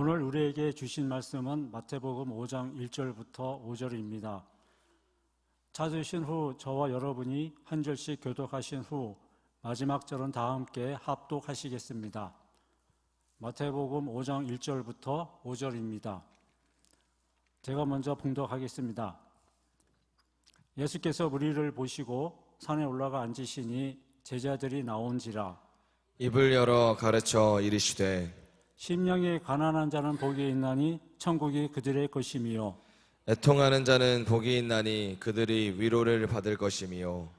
오늘 우리에게 주신 말씀은 마태복음 5장 1절부터 5절입니다. 찾으신 후 저와 여러분이 한 절씩 교독하신 후 마지막 절은 다 함께 합독하시겠습니다. 마태복음 5장 1절부터 5절입니다. 제가 먼저 봉독하겠습니다. 예수께서 무리를 보시고 산에 올라가 앉으시니 제자들이 나온지라. 입을 열어 가르쳐 이르시되 심령이 가난한 자는 복이 있나니 천국이 그들의 것이며 애통하는 자는 복이 있나니 그들이 위로를 받을 것이며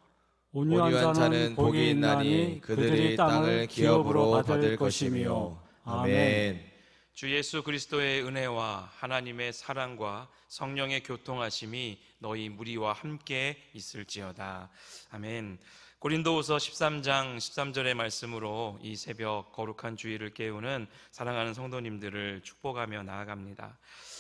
온유한 자는 복이 있나니 그들이 땅을 기업으로 받을 것이며. 아멘. 주 예수 그리스도의 은혜와 하나님의 사랑과 성령의 교통하심이 너희 무리와 함께 있을지어다. 아멘. 고린도후서 13장 13절의 말씀으로 이 새벽 거룩한 주일을 깨우는 사랑하는 성도님들을 축복하며 나아갑니다.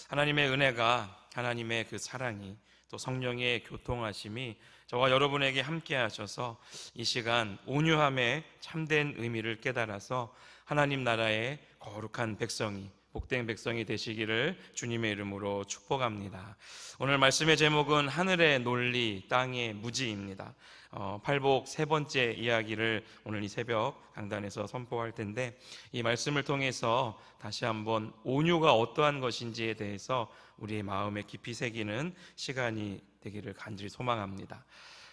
하나님의 은혜가, 하나님의 그 사랑이, 또 성령의 교통하심이 저와 여러분에게 함께 하셔서 이 시간 온유함의 참된 의미를 깨달아서 하나님 나라의 거룩한 백성이, 복된 백성이 되시기를 주님의 이름으로 축복합니다. 오늘 말씀의 제목은 하늘의 논리, 땅의 무지입니다. 팔복 세 번째 이야기를 오늘 이 새벽 강단에서 선포할 텐데, 이 말씀을 통해서 다시 한번 온유가 어떠한 것인지에 대해서 우리의 마음에 깊이 새기는 시간이 되기를 간절히 소망합니다.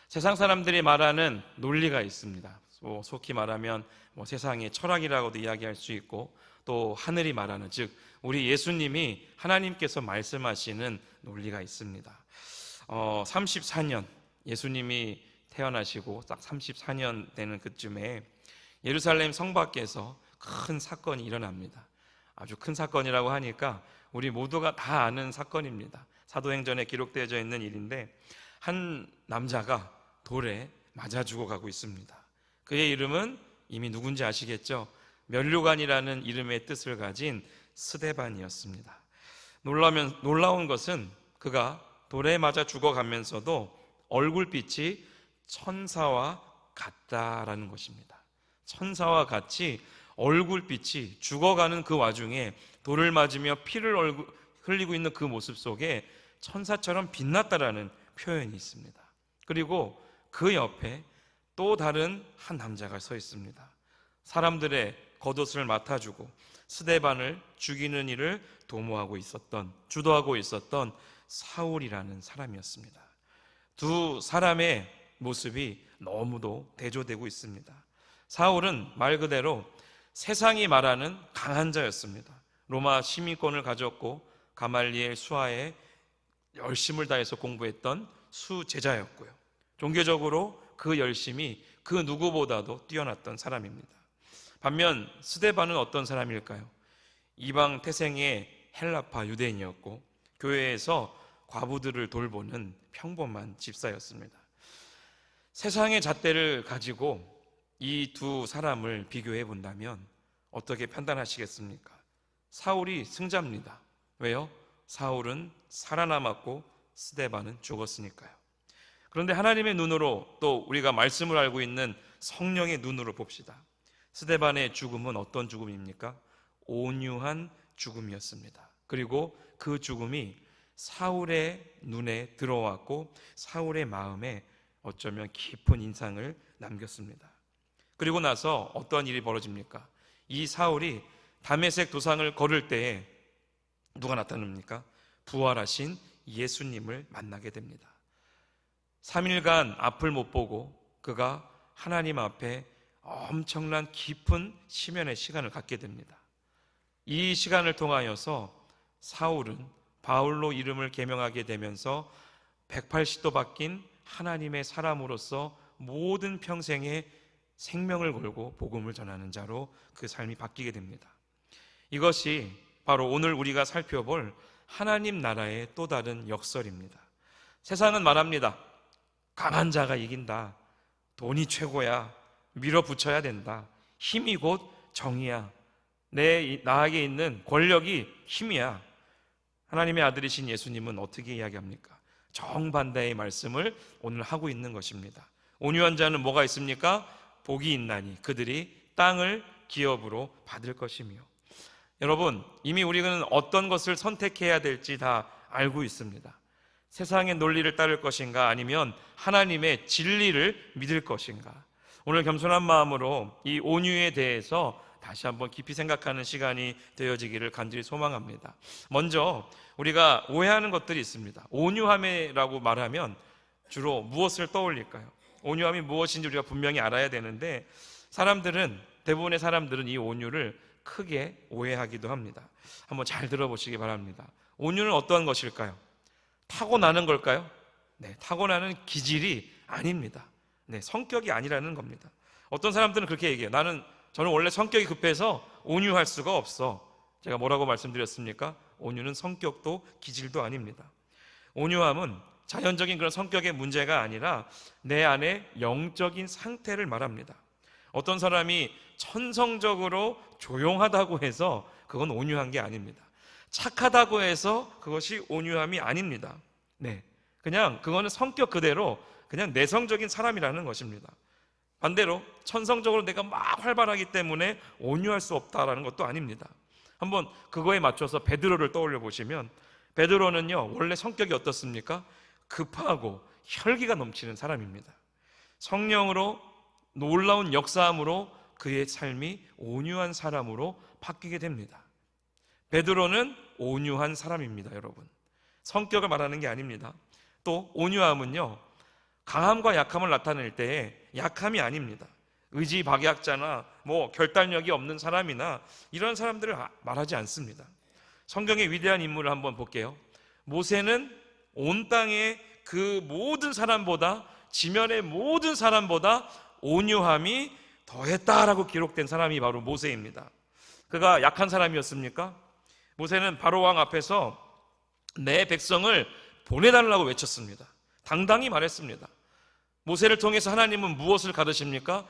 세상 사람들이 말하는 논리가 있습니다. 속히 말하면 세상의 철학이라고도 이야기할 수 있고, 또 하늘이 말하는, 즉 우리 예수님이 하나님께서 말씀하시는 논리가 있습니다. 34년 예수님이 태어나시고 딱 34년 되는 그쯤에 예루살렘 성 밖에서 큰 사건이 일어납니다. 아주 큰 사건이라고 하니까 우리 모두가 다 아는 사건입니다. 사도행전에 기록되어져 있는 일인데, 한 남자가 돌에 맞아 죽어가고 있습니다. 그의 이름은 이미 누군지 아시겠죠? 면류관이라는 이름의 뜻을 가진 스데반이었습니다. 놀라운 것은 그가 돌에 맞아 죽어가면서도 얼굴빛이 천사와 같다라는 것입니다. 천사와 같이 얼굴빛이, 죽어가는 그 와중에 돌을 맞으며 피를 흘리고 있는 그 모습 속에 천사처럼 빛났다라는 표현이 있습니다. 그리고 그 옆에 또 다른 한 남자가 서 있습니다. 사람들의 겉옷을 맡아주고 스데반을 죽이는 일을 주도하고 있었던 사울이라는 사람이었습니다. 두 사람의 모습이 너무도 대조되고 있습니다. 사울은 말 그대로 세상이 말하는 강한 자였습니다. 로마 시민권을 가졌고 가말리엘 수하에 열심을 다해서 공부했던 수제자였고요. 종교적으로 그 열심이 그 누구보다도 뛰어났던 사람입니다. 반면 스데반은 어떤 사람일까요? 이방 태생의 헬라파 유대인이었고 교회에서 과부들을 돌보는 평범한 집사였습니다. 세상의 잣대를 가지고 이 두 사람을 비교해 본다면 어떻게 판단하시겠습니까? 사울이 승자입니다. 왜요? 사울은 살아남았고 스데반은 죽었으니까요. 그런데 하나님의 눈으로, 또 우리가 말씀을 알고 있는 성령의 눈으로 봅시다. 스데반의 죽음은 어떤 죽음입니까? 온유한 죽음이었습니다. 그리고 그 죽음이 사울의 눈에 들어왔고 사울의 마음에 어쩌면 깊은 인상을 남겼습니다. 그리고 나서 어떤 일이 벌어집니까? 이 사울이 다메섹 도상을 걸을 때에 누가 나타납니까? 부활하신 예수님을 만나게 됩니다. 3일간 앞을 못 보고 그가 하나님 앞에 엄청난 깊은 심연의 시간을 갖게 됩니다. 이 시간을 통하여서 사울은 바울로 이름을 개명하게 되면서 180도 바뀐 하나님의 사람으로서 모든 평생에 생명을 걸고 복음을 전하는 자로 그 삶이 바뀌게 됩니다. 이것이 바로 오늘 우리가 살펴볼 하나님 나라의 또 다른 역설입니다. 세상은 말합니다. 강한 자가 이긴다. 돈이 최고야. 밀어붙여야 된다. 힘이 곧 정의야. 나에게 있는 권력이 힘이야. 하나님의 아들이신 예수님은 어떻게 이야기합니까? 정반대의 말씀을 오늘 하고 있는 것입니다. 온유한 자는 뭐가 있습니까? 복이 있나니 그들이 땅을 기업으로 받을 것이며. 여러분, 이미 우리는 어떤 것을 선택해야 될지 다 알고 있습니다. 세상의 논리를 따를 것인가, 아니면 하나님의 진리를 믿을 것인가. 오늘 겸손한 마음으로 이 온유에 대해서 다시 한번 깊이 생각하는 시간이 되어지기를 간절히 소망합니다. 먼저 우리가 오해하는 것들이 있습니다. 온유함이라고 말하면 주로 무엇을 떠올릴까요? 온유함이 무엇인지 우리가 분명히 알아야 되는데, 대부분의 사람들은 이 온유를 크게 오해하기도 합니다. 한번 잘 들어보시기 바랍니다. 온유는 어떠한 것일까요? 타고나는 걸까요? 네, 타고나는 기질이 아닙니다. 네, 성격이 아니라는 겁니다. 어떤 사람들은 그렇게 얘기해요. 저는 원래 성격이 급해서 온유할 수가 없어. 제가 뭐라고 말씀드렸습니까? 온유는 성격도 기질도 아닙니다. 온유함은 자연적인 그런 성격의 문제가 아니라 내 안에 영적인 상태를 말합니다. 어떤 사람이 천성적으로 조용하다고 해서 그건 온유한 게 아닙니다. 착하다고 해서 그것이 온유함이 아닙니다. 네, 그냥 그거는 성격 그대로 그냥 내성적인 사람이라는 것입니다. 반대로 천성적으로 내가 막 활발하기 때문에 온유할 수 없다라는 것도 아닙니다. 한번 그거에 맞춰서 베드로를 떠올려 보시면, 베드로는요 원래 성격이 어떻습니까? 급하고 혈기가 넘치는 사람입니다. 성령으로 놀라운 역사함으로 그의 삶이 온유한 사람으로 바뀌게 됩니다. 베드로는 온유한 사람입니다. 여러분, 성격을 말하는 게 아닙니다. 또 온유함은요 강함과 약함을 나타낼 때에 약함이 아닙니다. 의지박약자나 결단력이 없는 사람이나 이런 사람들을 말하지 않습니다. 성경의 위대한 인물을 한번 볼게요. 모세는 온 땅의 그 모든 사람보다, 지면의 모든 사람보다 온유함이 더했다라고 기록된 사람이 바로 모세입니다. 그가 약한 사람이었습니까? 모세는 바로 왕 앞에서 내 백성을 보내달라고 외쳤습니다. 당당히 말했습니다. 모세를 통해서 하나님은 무엇을 가르십니까?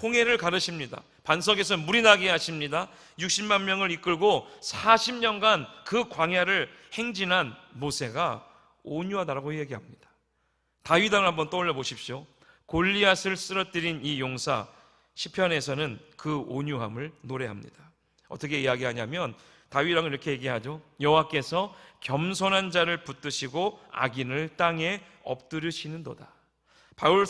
홍해를 가르십니다. 반석에서 물이 나게 하십니다. 60만 명을 이끌고 40년간 그 광야를 행진한 모세가 온유하다라고 얘기합니다. 다윗왕을 한번 떠올려 보십시오. 골리앗을 쓰러뜨린 이 용사, 시편에서는 그 온유함을 노래합니다. 어떻게 이야기하냐면 다윗왕은 이렇게 얘기하죠. 여호와께서 겸손한 자를 붙드시고 악인을 땅에 엎드리시는도다. 바울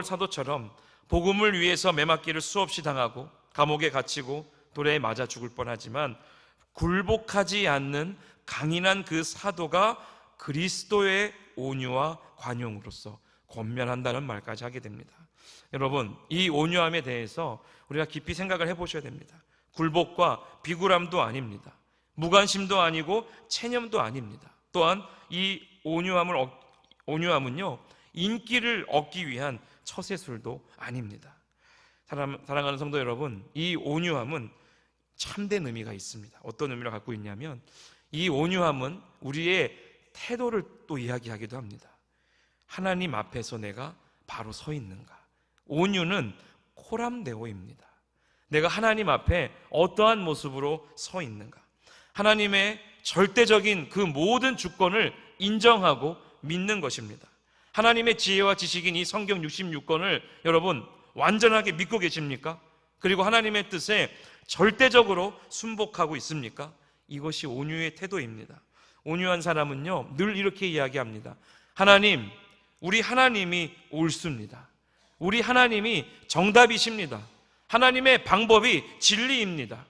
사도처럼 복음을 위해서 매맞기를 수없이 당하고 감옥에 갇히고 돌에 맞아 죽을 뻔하지만 굴복하지 않는 강인한 그 사도가 그리스도의 온유와 관용으로서 권면한다는 말까지 하게 됩니다. 여러분, 이 온유함에 대해서 우리가 깊이 생각을 해보셔야 됩니다. 굴복과 비굴함도 아닙니다. 무관심도 아니고 체념도 아닙니다. 또한 이 온유함은요 인기를 얻기 위한 처세술도 아닙니다. 사랑하는 성도 여러분, 이 온유함은 참된 의미가 있습니다. 어떤 의미를 갖고 있냐면, 이 온유함은 우리의 태도를 또 이야기하기도 합니다. 하나님 앞에서 내가 바로 서 있는가. 온유는 코람데오입니다. 내가 하나님 앞에 어떠한 모습으로 서 있는가. 하나님의 절대적인 그 모든 주권을 인정하고 믿는 것입니다. 하나님의 지혜와 지식인 이 성경 66권을 여러분 완전하게 믿고 계십니까? 그리고 하나님의 뜻에 절대적으로 순복하고 있습니까? 이것이 온유의 태도입니다. 온유한 사람은요 늘 이렇게 이야기합니다. 하나님, 우리 하나님이 옳습니다. 우리 하나님이 정답이십니다. 하나님의 방법이 진리입니다.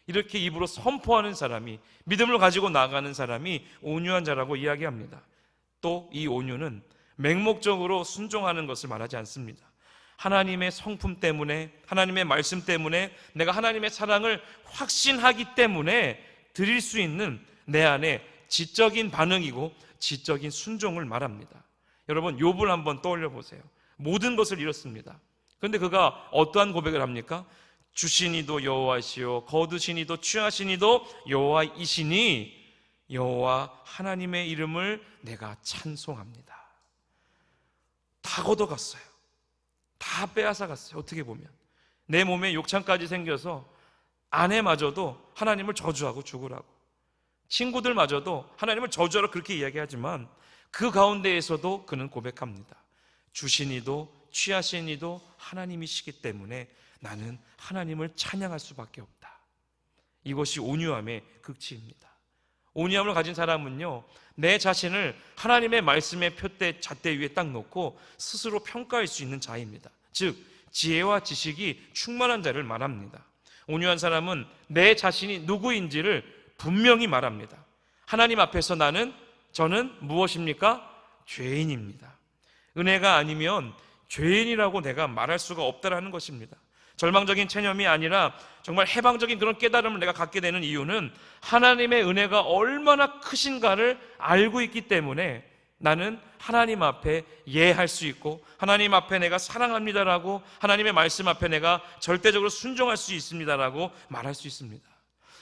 이렇게 입으로 선포하는 사람이, 믿음을 가지고 나아가는 사람이 온유한 자라고 이야기합니다. 또 이 온유는 맹목적으로 순종하는 것을 말하지 않습니다. 하나님의 성품 때문에, 하나님의 말씀 때문에, 내가 하나님의 사랑을 확신하기 때문에 드릴 수 있는 내 안에 지적인 반응이고 지적인 순종을 말합니다. 여러분, 욥을 한번 떠올려 보세요. 모든 것을 잃었습니다. 그런데 그가 어떠한 고백을 합니까? 주시니도 여호와시요 거두시니도 취하시니도 여호와이시니 여호와 하나님의 이름을 내가 찬송합니다. 다 걷어갔어요. 다 빼앗아갔어요. 어떻게 보면 내 몸에 욕창까지 생겨서 아내마저도 하나님을 저주하고 죽으라고, 친구들마저도 하나님을 저주하라 그렇게 이야기하지만 그 가운데에서도 그는 고백합니다. 주시니도 취하시니도 하나님이시기 때문에 나는 하나님을 찬양할 수밖에 없다. 이것이 온유함의 극치입니다. 온유함을 가진 사람은요, 내 자신을 하나님의 말씀의 표대 잣대 위에 딱 놓고 스스로 평가할 수 있는 자입니다. 즉 지혜와 지식이 충만한 자를 말합니다. 온유한 사람은 내 자신이 누구인지를 분명히 말합니다. 하나님 앞에서 저는 무엇입니까? 죄인입니다. 은혜가 아니면 죄인이라고 내가 말할 수가 없다라는 것입니다. 절망적인 체념이 아니라 정말 해방적인 그런 깨달음을 내가 갖게 되는 이유는 하나님의 은혜가 얼마나 크신가를 알고 있기 때문에 나는 하나님 앞에 예할 수 있고 하나님 앞에 내가 사랑합니다라고, 하나님의 말씀 앞에 내가 절대적으로 순종할 수 있습니다라고 말할 수 있습니다.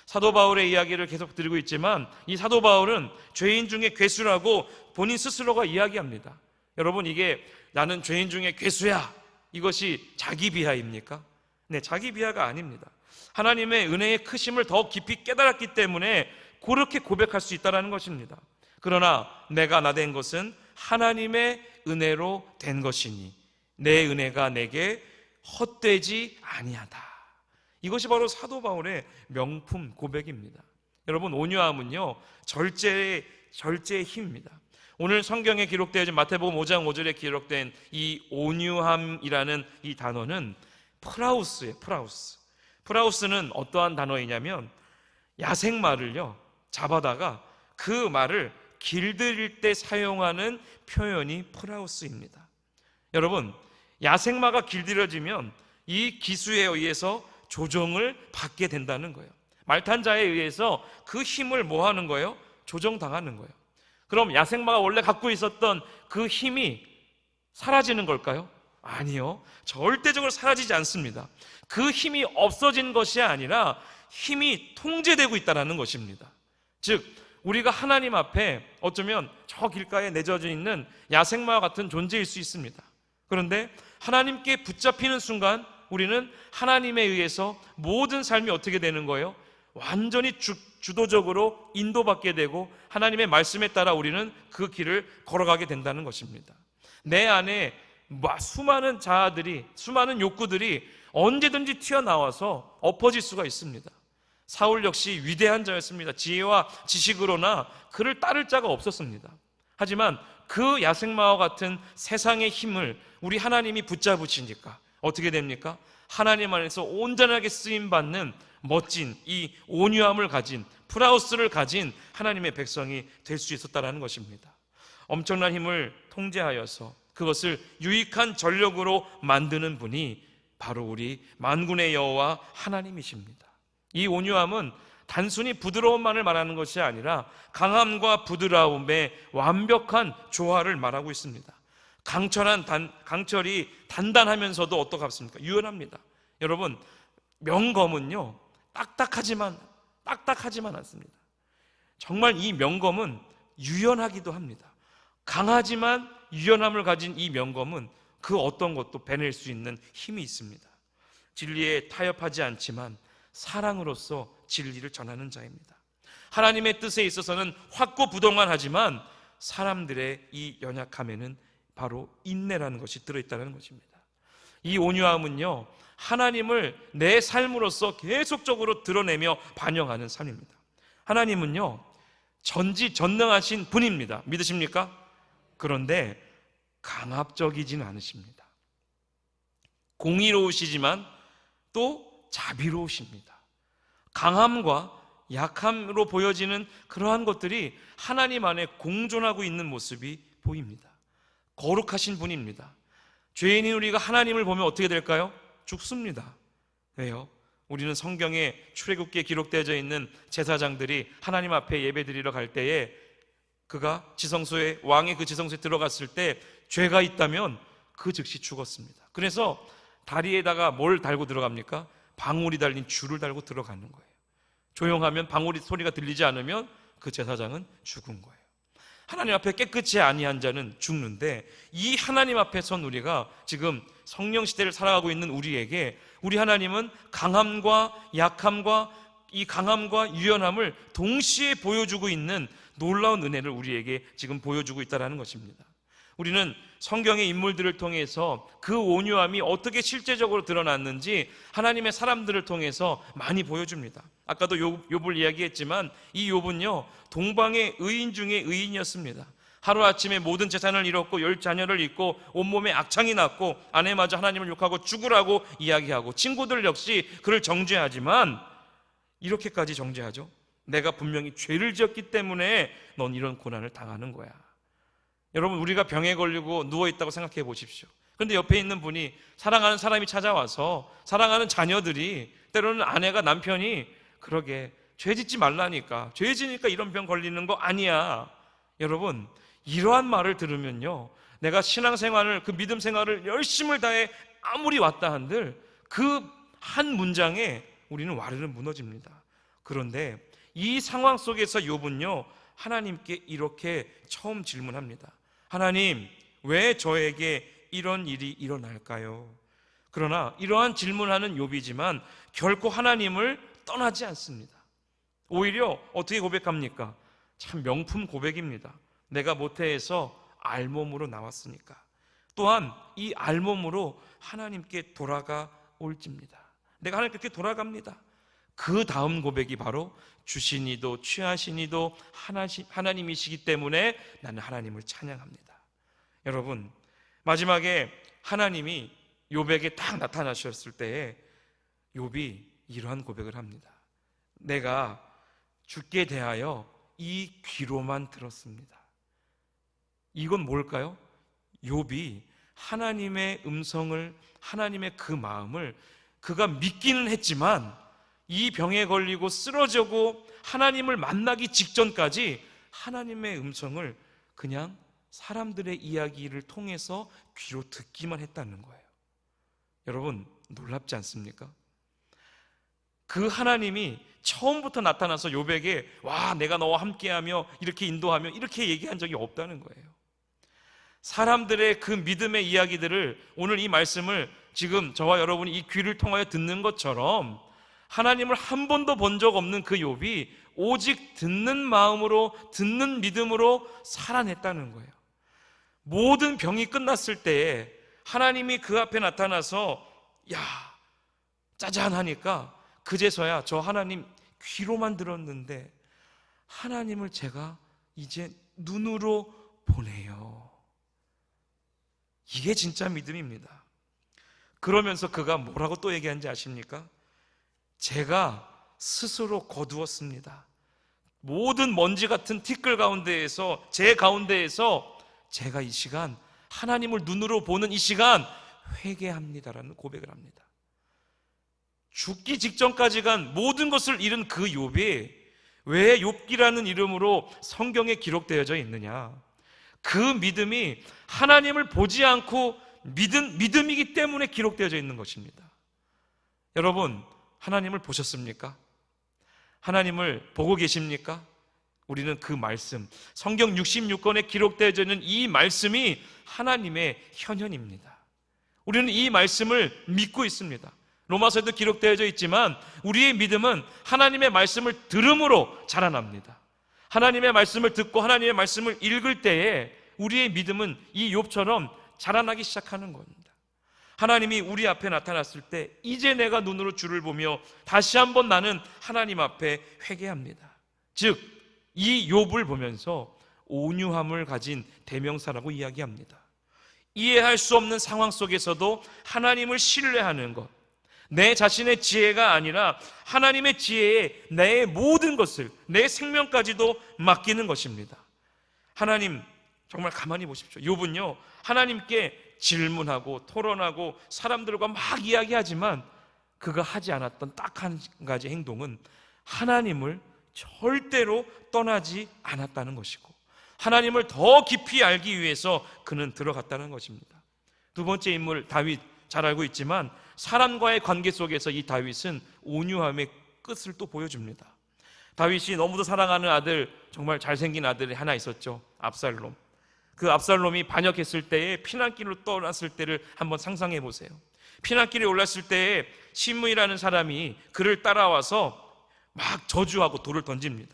사도 바울의 이야기를 계속 드리고 있지만 이 사도 바울은 죄인 중에 괴수라고 본인 스스로가 이야기합니다. 여러분, 이게 나는 죄인 중에 괴수야, 이것이 자기 비하입니까? 네, 자기 비하가 아닙니다. 하나님의 은혜의 크심을 더 깊이 깨달았기 때문에 그렇게 고백할 수 있다는 것입니다. 그러나 내가 나 된 것은 하나님의 은혜로 된 것이니 내 은혜가 내게 헛되지 아니하다. 이것이 바로 사도 바울의 명품 고백입니다. 여러분, 온유함은요 절제의 힘입니다. 오늘 성경에 기록되어 있는 마태복음 5장 5절에 기록된 이 온유함이라는 이 단어는 프라우스예요. 프라우스는 어떠한 단어이냐면 야생마를요 잡아다가 그 말을 길들일 때 사용하는 표현이 프라우스입니다. 여러분, 야생마가 길들여지면 이 기수에 의해서 조정을 받게 된다는 거예요. 말탄자에 의해서 그 힘을 뭐 하는 거예요? 조정당하는 거예요. 그럼 야생마가 원래 갖고 있었던 그 힘이 사라지는 걸까요? 아니요, 절대적으로 사라지지 않습니다. 그 힘이 없어진 것이 아니라 힘이 통제되고 있다는 것입니다. 즉 우리가 하나님 앞에 어쩌면 저 길가에 내져져 있는 야생마와 같은 존재일 수 있습니다. 그런데 하나님께 붙잡히는 순간 우리는 하나님에 의해서 모든 삶이 어떻게 되는 거예요? 완전히 주도적으로 인도받게 되고 하나님의 말씀에 따라 우리는 그 길을 걸어가게 된다는 것입니다. 내 안에 수많은 자아들이, 수많은 욕구들이 언제든지 튀어나와서 엎어질 수가 있습니다. 사울 역시 위대한 자였습니다. 지혜와 지식으로나 그를 따를 자가 없었습니다. 하지만 그 야생마와 같은 세상의 힘을 우리 하나님이 붙잡으시니까 어떻게 됩니까? 하나님 안에서 온전하게 쓰임받는 멋진 이 온유함을 가진, 프라우스를 가진 하나님의 백성이 될 수 있었다는 것입니다. 엄청난 힘을 통제하여서 그것을 유익한 전력으로 만드는 분이 바로 우리 만군의 여호와 하나님이십니다. 이 온유함은 단순히 부드러움만을 말하는 것이 아니라 강함과 부드러움의 완벽한 조화를 말하고 있습니다. 강철이 단단하면서도 어떻습니까? 유연합니다. 여러분, 명검은요 딱딱하지만 않습니다. 정말 이 명검은 유연하기도 합니다. 강하지만 유연함을 가진 이 명검은 그 어떤 것도 베낼 수 있는 힘이 있습니다. 진리에 타협하지 않지만 사랑으로서 진리를 전하는 자입니다. 하나님의 뜻에 있어서는 확고부동하지만 사람들의 이 연약함에는 바로 인내라는 것이 들어있다는 것입니다. 이 온유함은요 하나님을 내 삶으로서 계속적으로 드러내며 반영하는 삶입니다. 하나님은요 전지전능하신 분입니다. 믿으십니까? 그런데 강압적이진 않으십니다. 공의로우시지만 또 자비로우십니다. 강함과 약함으로 보여지는 그러한 것들이 하나님 안에 공존하고 있는 모습이 보입니다. 거룩하신 분입니다. 죄인인 우리가 하나님을 보면 어떻게 될까요? 죽습니다. 왜요? 우리는 성경에 출애굽기에 기록되어 있는 제사장들이 하나님 앞에 예배드리러 갈 때에 그가 지성소에, 왕의 그 지성소에 들어갔을 때 죄가 있다면 그 즉시 죽었습니다. 그래서 다리에다가 뭘 달고 들어갑니까? 방울이 달린 줄을 달고 들어가는 거예요. 조용하면 방울이 소리가 들리지 않으면 그 제사장은 죽은 거예요. 하나님 앞에 깨끗이 아니한 자는 죽는데 이 하나님 앞에 선 우리가 지금 성령 시대를 살아가고 있는 우리에게 우리 하나님은 강함과 약함과 이 강함과 유연함을 동시에 보여주고 있는 놀라운 은혜를 우리에게 지금 보여주고 있다는 것입니다. 우리는 성경의 인물들을 통해서 그 온유함이 어떻게 실제적으로 드러났는지 하나님의 사람들을 통해서 많이 보여줍니다. 아까도 욥을 이야기했지만 이 욥은요, 동방의 의인 중에 의인이었습니다. 하루아침에 모든 재산을 잃었고 10자녀를 잃고 온몸에 악창이 났고 아내마저 하나님을 욕하고 죽으라고 이야기하고 친구들 역시 그를 정죄하지만 이렇게까지 정죄하죠. 내가 분명히 죄를 지었기 때문에 넌 이런 고난을 당하는 거야. 여러분, 우리가 병에 걸리고 누워있다고 생각해 보십시오. 그런데 옆에 있는 분이, 사랑하는 사람이 찾아와서, 사랑하는 자녀들이, 때로는 아내가, 남편이 그러게 죄 짓지 말라니까, 죄 지니까 이런 병 걸리는 거 아니야. 여러분, 이러한 말을 들으면요, 내가 신앙생활을, 그 믿음 생활을 열심을 다해 아무리 왔다 한들 그 한 문장에 우리는 와르르 무너집니다. 그런데 이 상황 속에서 욥은요, 하나님께 이렇게 처음 질문합니다. 하나님, 왜 저에게 이런 일이 일어날까요? 그러나 이러한 질문하는 욥이지만 결코 하나님을 떠나지 않습니다. 오히려 어떻게 고백합니까? 참 명품 고백입니다. 내가 모태에서 알몸으로 나왔으니까. 또한 이 알몸으로 하나님께 돌아가 올집니다. 내가 하나님께 돌아갑니다. 그 다음 고백이 바로 주시니도 취하시니도 하나님이시기 때문에 나는 하나님을 찬양합니다. 여러분, 마지막에 하나님이 욥에게 딱 나타나셨을 때에 욥이 이러한 고백을 합니다. 내가 주께 대하여 이 귀로만 들었습니다. 이건 뭘까요? 욥이 하나님의 음성을, 하나님의 그 마음을 그가 믿기는 했지만 이 병에 걸리고 쓰러지고 하나님을 만나기 직전까지 하나님의 음성을 그냥 사람들의 이야기를 통해서 귀로 듣기만 했다는 거예요. 여러분, 놀랍지 않습니까? 그 하나님이 처음부터 나타나서 욥에게 와, 내가 너와 함께하며 이렇게 인도하며 이렇게 얘기한 적이 없다는 거예요. 사람들의 그 믿음의 이야기들을, 오늘 이 말씀을 지금 저와 여러분이 이 귀를 통하여 듣는 것처럼 하나님을 한 번도 본 적 없는 그 욥이 오직 듣는 마음으로, 듣는 믿음으로 살아냈다는 거예요. 모든 병이 끝났을 때에 하나님이 그 앞에 나타나서 야, 짜잔 하니까 그제서야 저 하나님 귀로만 들었는데 하나님을 제가 이제 눈으로 보네요. 이게 진짜 믿음입니다. 그러면서 그가 뭐라고 또 얘기하는지 아십니까? 제가 스스로 거두었습니다. 모든 먼지 같은 티끌 가운데에서, 제 가운데에서 제가 이 시간 하나님을 눈으로 보는 이 시간 회개합니다라는 고백을 합니다. 죽기 직전까지 간 모든 것을 잃은 그 욥이 왜 욥기라는 이름으로 성경에 기록되어져 있느냐? 그 믿음이 하나님을 보지 않고 믿음이기 때문에 기록되어져 있는 것입니다. 여러분, 하나님을 보셨습니까? 하나님을 보고 계십니까? 우리는 그 말씀, 성경 66권에 기록되어져 있는 이 말씀이 하나님의 현현입니다. 우리는 이 말씀을 믿고 있습니다. 로마서에도 기록되어져 있지만 우리의 믿음은 하나님의 말씀을 들음으로 자라납니다. 하나님의 말씀을 듣고 하나님의 말씀을 읽을 때에 우리의 믿음은 이 욥처럼 자라나기 시작하는 겁니다. 하나님이 우리 앞에 나타났을 때 이제 내가 눈으로 주를 보며 다시 한번 나는 하나님 앞에 회개합니다. 즉, 이 욥을 보면서 온유함을 가진 대명사라고 이야기합니다. 이해할 수 없는 상황 속에서도 하나님을 신뢰하는 것, 내 자신의 지혜가 아니라 하나님의 지혜에 내 모든 것을, 내 생명까지도 맡기는 것입니다. 하나님, 정말 가만히 보십시오. 욥은요, 하나님께 질문하고 토론하고 사람들과 막 이야기하지만 그가 하지 않았던 딱 한 가지 행동은 하나님을 절대로 떠나지 않았다는 것이고 하나님을 더 깊이 알기 위해서 그는 들어갔다는 것입니다. 두 번째 인물 다윗, 잘 알고 있지만 사람과의 관계 속에서 이 다윗은 온유함의 끝을 또 보여줍니다. 다윗이 너무도 사랑하는 아들, 정말 잘생긴 아들이 하나 있었죠. 압살롬. 그 압살롬이 반역했을 때에 피난길로 떠났을 때를 한번 상상해 보세요. 피난길에 올랐을 때에 시므이라는 사람이 그를 따라와서 막 저주하고 돌을 던집니다.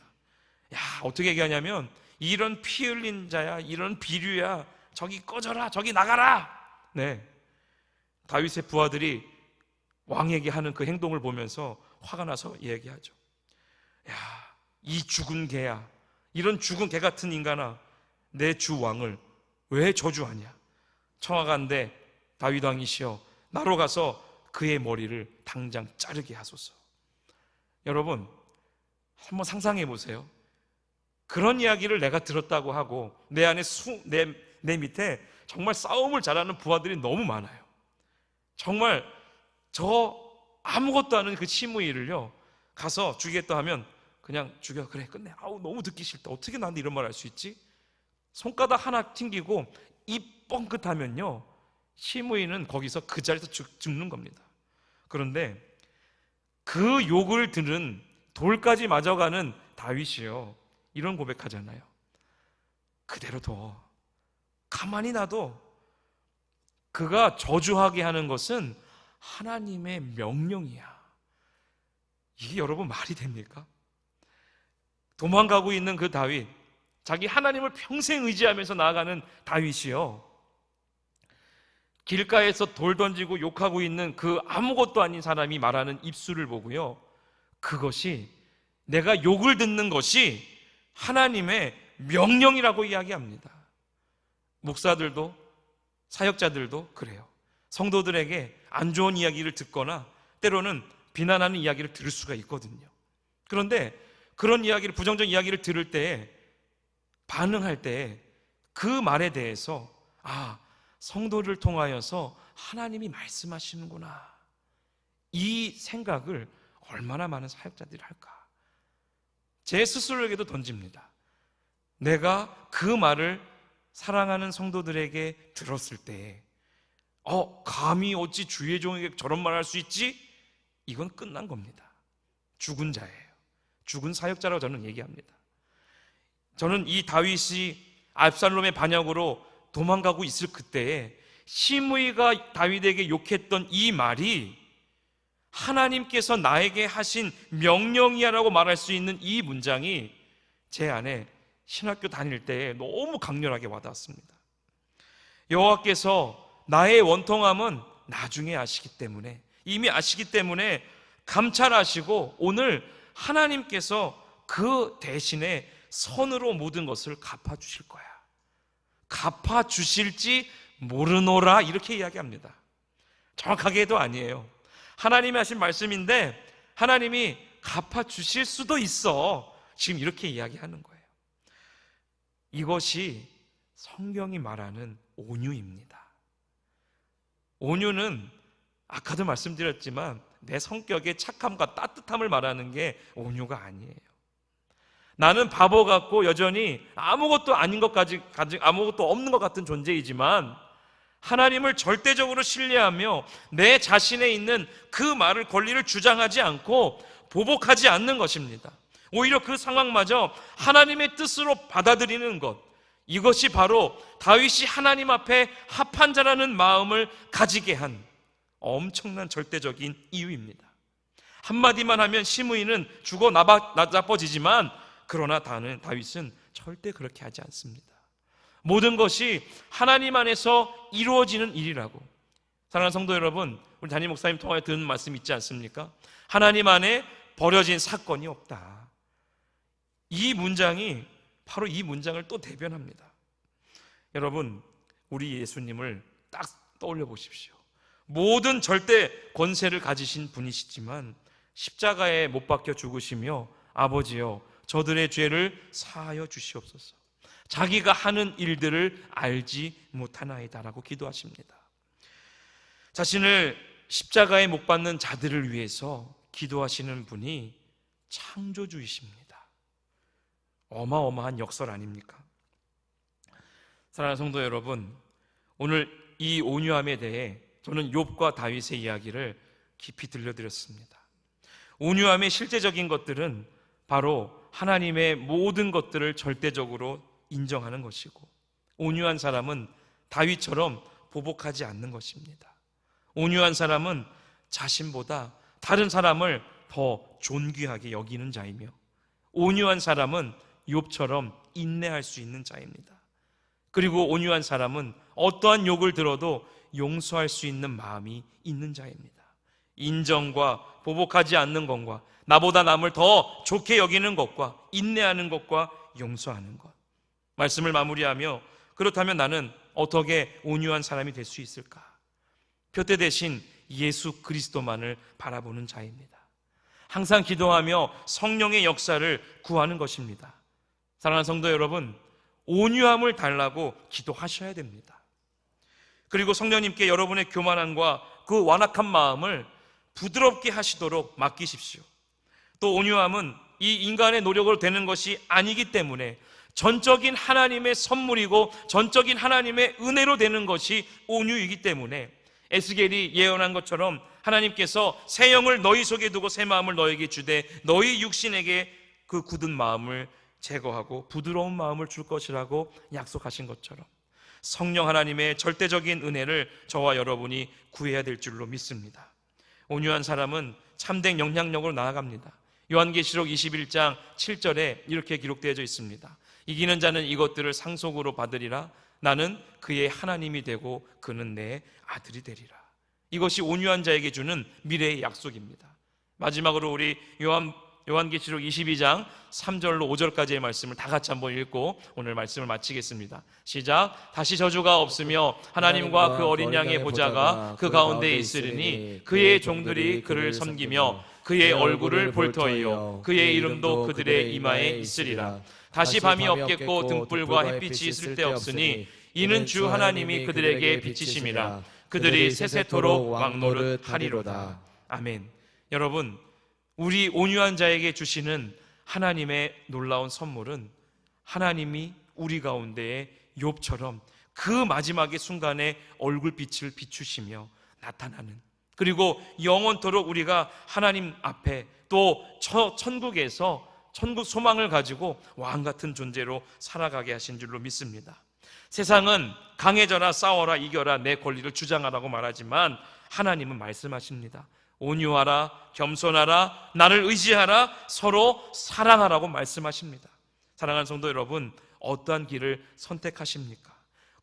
야, 어떻게 얘기하냐면 이런 피 흘린 자야, 이런 비류야, 저기 꺼져라, 저기 나가라. 네, 다윗의 부하들이 왕에게 하는 그 행동을 보면서 화가 나서 얘기하죠. 야, 이 죽은 개야, 이런 죽은 개 같은 인간아, 내 주 왕을 왜 저주하냐? 청하간대 다윗 왕이시여, 나로 가서 그의 머리를 당장 자르게 하소서. 여러분, 한번 상상해 보세요. 그런 이야기를 내가 들었다고 하고 내 안에 내 밑에 정말 싸움을 잘하는 부하들이 너무 많아요. 정말 저 아무것도 아닌 그 시므이를요, 가서 죽이겠다 하면 그냥 죽여, 그래 끝내. 아우 너무 듣기 싫다. 어떻게 나한테 이런 말 할 수 있지? 손가락 하나 튕기고 입 뻥끗하면요, 시므이는 거기서 그 자리에서 죽는 겁니다. 그런데 그 욕을 들은 돌까지 맞아가는 다윗이요, 이런 고백하잖아요. 그대로 둬. 가만히 놔둬. 그가 저주하게 하는 것은 하나님의 명령이야. 이게 여러분 말이 됩니까? 도망가고 있는 그 다윗, 자기 하나님을 평생 의지하면서 나아가는 다윗이요, 길가에서 돌 던지고 욕하고 있는 그 아무것도 아닌 사람이 말하는 입술을 보고요, 그것이, 내가 욕을 듣는 것이 하나님의 명령이라고 이야기합니다. 목사들도 사역자들도 그래요. 성도들에게 안 좋은 이야기를 듣거나 때로는 비난하는 이야기를 들을 수가 있거든요. 그런데 그런 이야기를, 부정적인 이야기를 들을 때, 반응할 때 그 말에 대해서, 아, 성도를 통하여서 하나님이 말씀하시는구나, 이 생각을 얼마나 많은 사역자들이 할까? 제 스스로에게도 던집니다. 내가 그 말을 사랑하는 성도들에게 들었을 때, 감히 어찌 주의 종에게 저런 말 할 수 있지? 이건 끝난 겁니다. 죽은 자예요. 죽은 사역자라고 저는 얘기합니다. 저는 이 다윗이 압살롬의 반역으로 도망가고 있을 그때에 시므이가 다윗에게 욕했던 이 말이 하나님께서 나에게 하신 명령이야라고 말할 수 있는 이 문장이 제 안에 신학교 다닐 때에 너무 강렬하게 와닿았습니다. 여호와께서 나의 원통함은 나중에 아시기 때문에, 이미 아시기 때문에 감찰하시고 오늘 하나님께서 그 대신에 선으로 모든 것을 갚아주실 거야. 갚아주실지 모르노라, 이렇게 이야기합니다. 정확하게도 아니에요. 하나님이 하신 말씀인데 하나님이 갚아주실 수도 있어, 지금 이렇게 이야기하는 거예요. 이것이 성경이 말하는 온유입니다. 온유는 아까도 말씀드렸지만 내 성격의 착함과 따뜻함을 말하는 게 온유가 아니에요. 나는 바보 같고 여전히 아무것도 아닌 것까지, 아무것도 없는 것 같은 존재이지만 하나님을 절대적으로 신뢰하며 내 자신에 있는 그 말을, 권리를 주장하지 않고 보복하지 않는 것입니다. 오히려 그 상황마저 하나님의 뜻으로 받아들이는 것, 이것이 바로 다윗이 하나님 앞에 합한 자라는 마음을 가지게 한 엄청난 절대적인 이유입니다. 한마디만 하면 시므이는 죽어 나자빠지지만, 그러나 다윗은 절대 그렇게 하지 않습니다. 모든 것이 하나님 안에서 이루어지는 일이라고. 사랑하는 성도 여러분, 우리 담임 목사님 통하여 듣는 말씀 있지 않습니까? 하나님 안에 버려진 사건이 없다. 이 문장이 바로 이 문장을 또 대변합니다. 여러분, 우리 예수님을 딱 떠올려 보십시오. 모든 절대 권세를 가지신 분이시지만 십자가에 못 박혀 죽으시며, 아버지여 저들의 죄를 사하여 주시옵소서, 자기가 하는 일들을 알지 못하나이다라고 기도하십니다. 자신을 십자가에 못 박는 자들을 위해서 기도하시는 분이 창조주이십니다. 어마어마한 역설 아닙니까? 사랑하는 성도 여러분, 오늘 이 온유함에 대해 저는 욥과 다윗의 이야기를 깊이 들려드렸습니다. 온유함의 실제적인 것들은 바로 하나님의 모든 것들을 절대적으로 인정하는 것이고, 온유한 사람은 다윗처럼 보복하지 않는 것입니다. 온유한 사람은 자신보다 다른 사람을 더 존귀하게 여기는 자이며, 온유한 사람은 욥처럼 인내할 수 있는 자입니다. 그리고 온유한 사람은 어떠한 욕을 들어도 용서할 수 있는 마음이 있는 자입니다. 인정과 보복하지 않는 것과 나보다 남을 더 좋게 여기는 것과 인내하는 것과 용서하는 것. 말씀을 마무리하며, 그렇다면 나는 어떻게 온유한 사람이 될 수 있을까? 표대 대신 예수 그리스도만을 바라보는 자입니다. 항상 기도하며 성령의 역사를 구하는 것입니다. 사랑하는 성도 여러분, 온유함을 달라고 기도하셔야 됩니다. 그리고 성령님께 여러분의 교만함과 그 완악한 마음을 부드럽게 하시도록 맡기십시오. 또 온유함은 이 인간의 노력으로 되는 것이 아니기 때문에 전적인 하나님의 선물이고 전적인 하나님의 은혜로 되는 것이 온유이기 때문에 에스겔이 예언한 것처럼 하나님께서 새 영을 너희 속에 두고 새 마음을 너에게 주되 너희 육신에게 그 굳은 마음을 제거하고 부드러운 마음을 줄 것이라고 약속하신 것처럼 성령 하나님의 절대적인 은혜를 저와 여러분이 구해야 될 줄로 믿습니다. 온유한 사람은 참된 영향력으로 나아갑니다. 요한계시록 21장 7절에 이렇게 기록되어져 있습니다. 이기는 자는 이것들을 상속으로 받으리라. 나는 그의 하나님이 되고 그는 내 아들이 되리라. 이것이 온유한 자에게 주는 미래의 약속입니다. 마지막으로 우리 요한계시록 22장 3절로 5절까지의 말씀을 다 같이 한번 읽고 오늘 말씀을 마치겠습니다. 시작. 다시 저주가 없으며 하나님과 그 어린 양의 보좌가 그 가운데 있으리니 그의 종들이 그를 섬기며 그의 얼굴을 볼 터이요 그의 이름도 그들의 이마에 있으리라. 다시 밤이 없겠고 등불과 햇빛이 쓸데없으니 이는 주 하나님이 그들에게 비치심이라. 그들이 세세토록 왕노릇 하리로다. 아멘. 여러분, 우리 온유한 자에게 주시는 하나님의 놀라운 선물은 하나님이 우리 가운데에 욥처럼 그 마지막의 순간에 얼굴빛을 비추시며 나타나는, 그리고 영원토록 우리가 하나님 앞에 또 천국에서 천국 소망을 가지고 왕같은 존재로 살아가게 하신 줄로 믿습니다. 세상은 강해져라, 싸워라, 이겨라, 내 권리를 주장하라고 말하지만 하나님은 말씀하십니다. 온유하라, 겸손하라, 나를 의지하라, 서로 사랑하라고 말씀하십니다. 사랑하는 성도 여러분, 어떠한 길을 선택하십니까?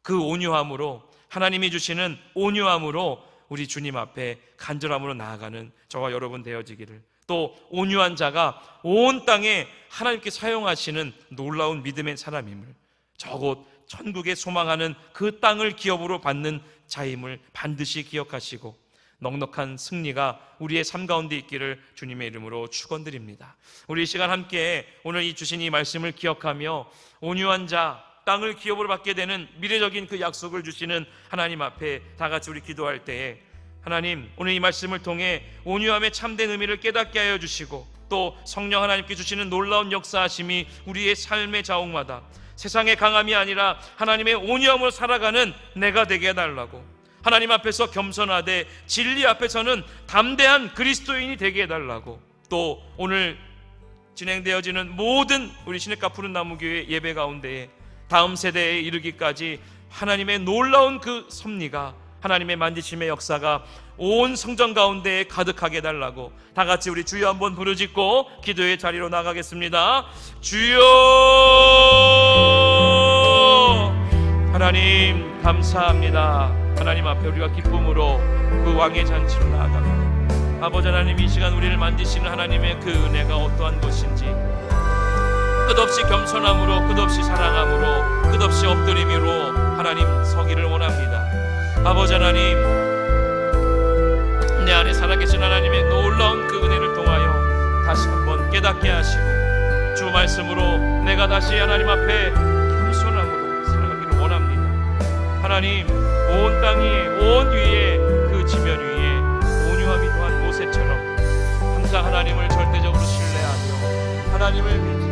그 온유함으로, 하나님이 주시는 온유함으로 우리 주님 앞에 간절함으로 나아가는 저와 여러분 되어지기를, 또 온유한 자가 온 땅에 하나님께 사용하시는 놀라운 믿음의 사람임을, 저곳 천국에 소망하는 그 땅을 기업으로 받는 자임을 반드시 기억하시고 넉넉한 승리가 우리의 삶 가운데 있기를 주님의 이름으로 축원드립니다. 우리 이 시간 함께 오늘 이 주신 이 말씀을 기억하며 온유한 자, 땅을 기업으로 받게 되는 미래적인 그 약속을 주시는 하나님 앞에 다 같이 우리 기도할 때에, 하나님, 오늘 이 말씀을 통해 온유함의 참된 의미를 깨닫게 하여 주시고 또 성령 하나님께 주시는 놀라운 역사하심이 우리의 삶의 자옥마다 세상의 강함이 아니라 하나님의 온유함으로 살아가는 내가 되게 해달라고, 하나님 앞에서 겸손하되 진리 앞에서는 담대한 그리스도인이 되게 해달라고, 또 오늘 진행되어지는 모든 우리 시냇가 푸른나무교회 예배 가운데에 다음 세대에 이르기까지 하나님의 놀라운 그 섭리가, 하나님의 만지심의 역사가 온 성전 가운데에 가득하게 해달라고 다 같이 우리 주여 한번 부르짖고 기도의 자리로 나가겠습니다. 주여! 하나님 감사합니다. 하나님 앞에 우리가 기쁨으로 그 왕의 잔치로 나아갑니다. 아버지 하나님, 이 시간 우리를 만지시는 하나님의 그 은혜가 어떠한 것인지 끝없이 겸손함으로, 끝없이 사랑함으로, 끝없이 엎드림으로 하나님 서기를 원합니다. 아버지 하나님, 내 안에 살아계신 하나님의 놀라운 그 은혜를 통하여 다시 한번 깨닫게 하시고 주 말씀으로 내가 다시 하나님 앞에 겸손함으로 살아가기를 원합니다. 하나님, 온 땅이, 온 위에 그 지면 위에 온유함이 더한 모세처럼 항상 하나님을 절대적으로 신뢰하며 하나님을 믿고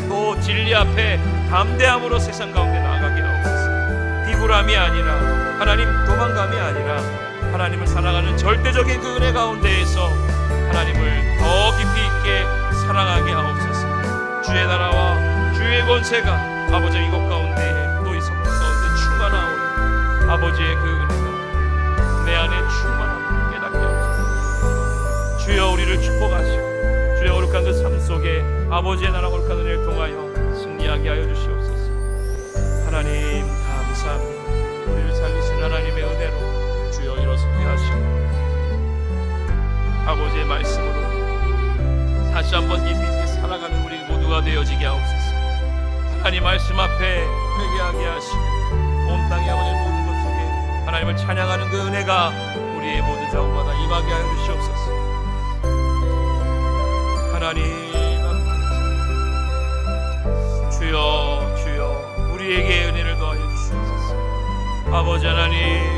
또 진리 앞에 담대함으로 세상 가운데 나아가게 하옵소서. 비굴함이 아니라, 하나님 도망감이 아니라 하나님을 사랑하는 절대적인 그 은혜 가운데에서 하나님을 더 깊이 있게 사랑하게 하옵소서. 주의 나라와 주의 권세가 아버지 이곳 가운데 또 이 성전 가운데 충만하오니 아버지의 그 은혜가 내 안에 충만함을 깨닫게 하옵소서. 주여 우리를 축복하시고 주의 거룩한 그 삶 속에 아버지의 나라 거룩한 은혜를 통하여 승리하게 하여 주시옵소서. 하나님 감사합니다. 우리를 살리신 하나님의 은혜로 주여 일어서게 하시고 아버지의 말씀으로 다시 한번 깊이 있게 살아가는 우리 모두가 되어지게 하옵소서. 하나님 말씀 앞에 회개하게 하시고 온 땅의 아버지의 모든 것 속에 하나님을 찬양하는 그 은혜가 우리의 모든 자원마다 임하게 하여 주시옵소서. 하나님 주여 주여 우리에게 은혜를 더하여 주시옵소서. 아버지 하나님